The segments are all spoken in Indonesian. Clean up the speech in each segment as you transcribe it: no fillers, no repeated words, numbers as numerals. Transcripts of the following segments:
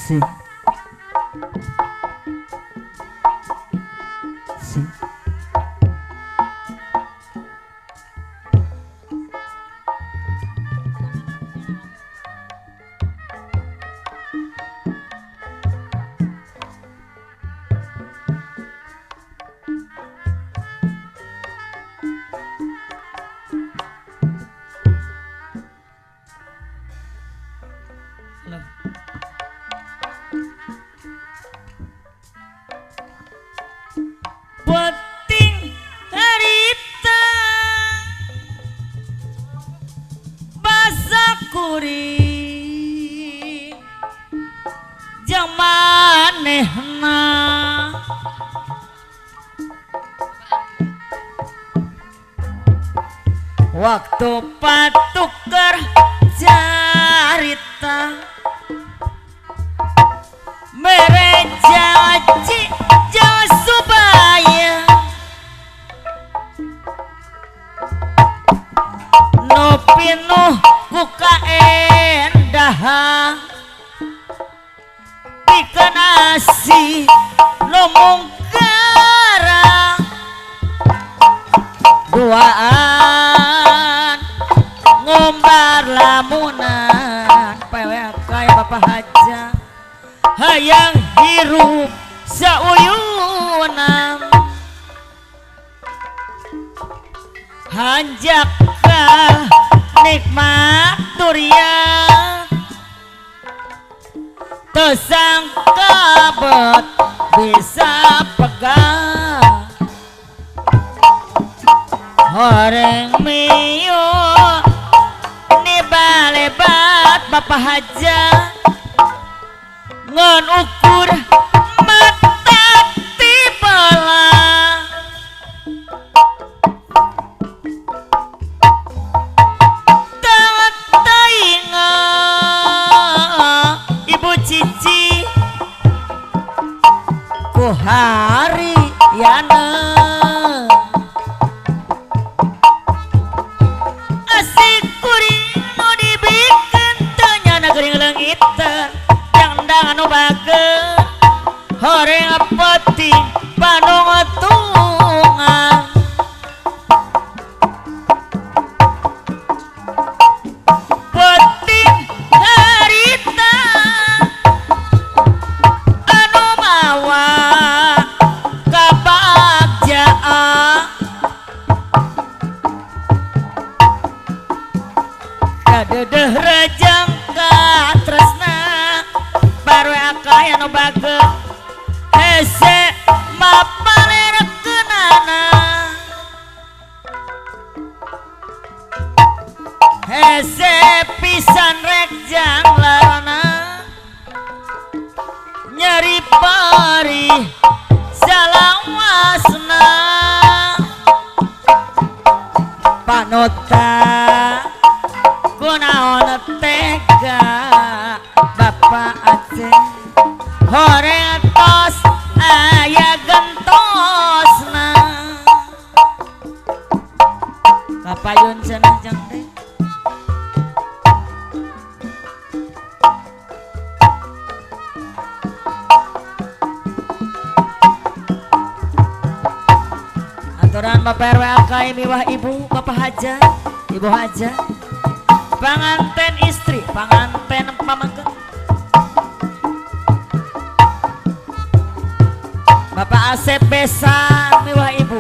Si. Si. Penting harita basa kuring jang manehna waktu patuker carita merejaji jauh subaya no pinuh kuka endaha pikeun asih no mungkara duaan ngombar lamunan pewe kaya bapak haja hayang hirup sauyunan hanjaka nikmat durian tersangka bet bisa pegang horeng miyo ni balebat bapak haja ngon ukur mata tibala tawat tainga ibu cici ku hari yana asik kuring nu dibikin tanya negeri lengitan anu bageun horeng penting panung tungan penting harita anu mawa kabagjaan kadeudeung rejeng katresna baru akay anu bageun hese mapalerekeunana hese pisan rek janglarana nyeri perih salawasna panuta kunaon tega bapak Aceh horeng tos aya gentosna kapayun cenah jang teh aturan bapak RW akay miwah ibu bapak haja ibu haja panganten istri panganten pamangkeun Bapak Asep besan miwah ibu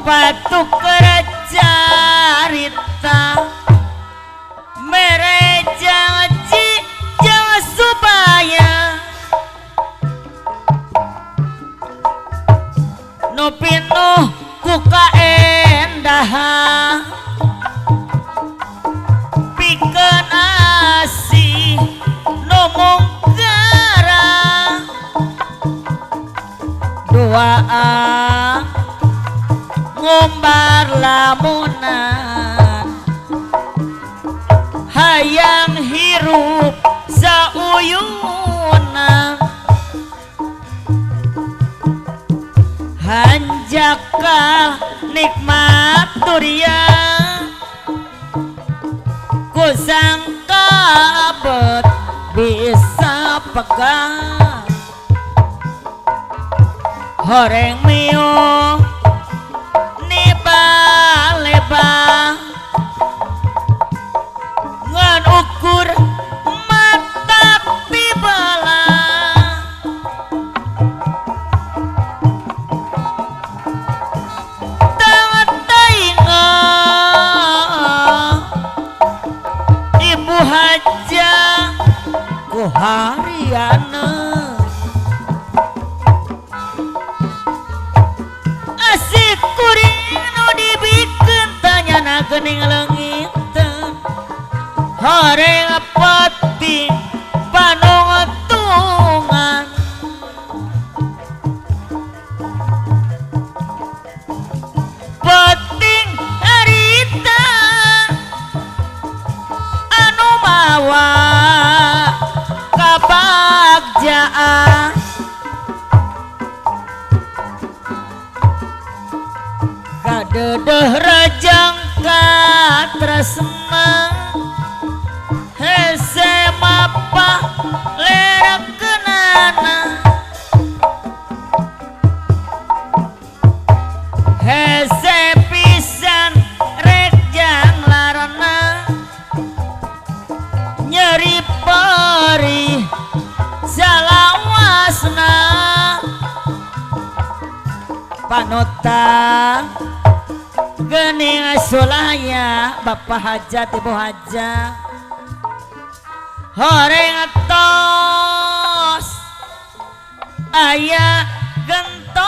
patuk carita mere hirup sauyunan hanjaka nikmat durian ku sangka abet bisa pegang horeng mio niba-leba ngan ukur mata tibala tangan tainga ibu haja ku hariana asik kuring nu dibikeun tanyana geuning leungiteun horeng pati panongetungan penting harita anu mawa kabagjaan kadeudeung rajang katresna hese mapa lerekeunana hese pisan rek janglarana nyeri perih salawasna panutan geuning sulaya bapak hajat ibu hajat horeng tos aya gentosna